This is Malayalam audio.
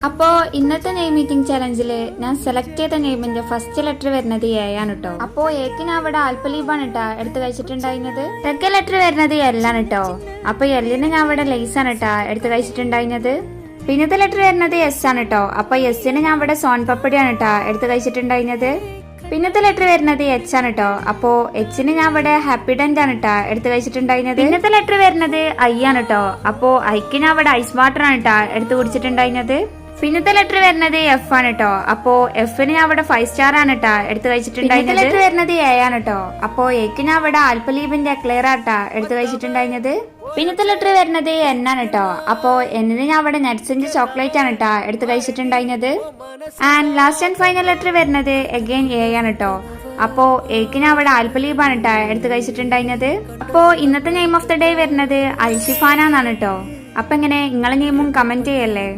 അപ്പോ ഇന്നത്തെ നെയിം മീറ്റിംഗ് ചലഞ്ചില് ഞാൻ സെലക്ട് ചെയ്ത നെയിമിന്റെ ഫസ്റ്റ് ലെറ്റർ വരുന്നത് എ ആണ് കേട്ടോ. അപ്പോ എക്ക് ഞാൻ അവിടെ ആൽപ്പലീബാണ് കേട്ടോ എടുത്ത് കഴിച്ചിട്ടുണ്ടായിരുന്നത്. സെക്കൻഡ് ലെറ്റർ വരുന്നത് എൽ ആണ് കേട്ടോ. അപ്പൊ എല്ലിന് ഞാൻ അവിടെ ലേസ് ആണ് കേട്ടോ എടുത്ത് കഴിച്ചിട്ടുണ്ടായിരുന്നത്. പിന്നത്തെ ലെറ്റർ വരുന്നത് എസ് ആണ് കേട്ടോ. അപ്പൊ എസ്സിന് ഞാൻ അവിടെ സോൺ പപ്പടിയാണ് കേട്ടോ എടുത്ത് കഴിച്ചിട്ടുണ്ടായിരുന്നത്. പിന്നത്തെ ലെറ്റർ വരുന്നത് എച്ച് ആണ് കേട്ടോ. അപ്പോ എച്ചിന് ഞാൻ ഇവിടെ ഹാപ്പിഡന്റ് ആണ് കേട്ടോ എടുത്ത് കഴിച്ചിട്ടുണ്ടായിരുന്നത്. പിന്നത്തെ ലെറ്റർ വരുന്നത് ഐ ആണ് കേട്ടോ. അപ്പോ ഐക്ക് ഞാൻ അവിടെ ഐസ് വാട്ടർ ആണ് കേട്ടോ എടുത്ത് കുടിച്ചിട്ടുണ്ടായിരുന്നത്. പിന്നത്തെ ലെറ്റർ വരുന്നത് എഫ് ആണ് കേട്ടോ. അപ്പോ എഫിന് ഞാൻ അവിടെ 5 സ്റ്റാർ ആണ് കേട്ടോ എടുത്ത് കഴിച്ചിട്ടുണ്ടായിരുന്നത്. ലെറ്റർ വരുന്നത് എ ആണ് കേട്ടോ. അപ്പോ എക്ക് ഞാൻ അവിടെ ആൽപ്പലീബിന്റെ എക്ലെയർ ആട്ടാ എടുത്ത് കഴിച്ചിട്ടുണ്ടായിരുന്നത്. പിന്നത്തെ ലെറ്റർ വരുന്നത് എൻ ആണ് കേട്ടോ. അപ്പോ എന്നിന് ഞാൻ അവിടെ നട്ട്സിന്റെ ചോക്ലേറ്റ് ആണ് കേട്ടോ എടുത്ത് കഴിച്ചിട്ടുണ്ടായിരുന്നത്. And last and final letter വരുന്നത് അഗൈൻ എ ആണ് കേട്ടോ. അപ്പോ എക്ക് ഞാൻ അവിടെ ആൽപ്പലീബാണ് കേട്ടോ എടുത്ത് കഴിച്ചിട്ടുണ്ടായിരുന്നത്. അപ്പോ ഇന്നത്തെ നെയിം ഓഫ് ദ ഡേ വരുന്നത് അൽഷിഫാന എന്നാണ് കേട്ടോ. അപ്പൊ എങ്ങനെ നിങ്ങളെ നെയിമും കമന്റ് ചെയ്യല്ലേ.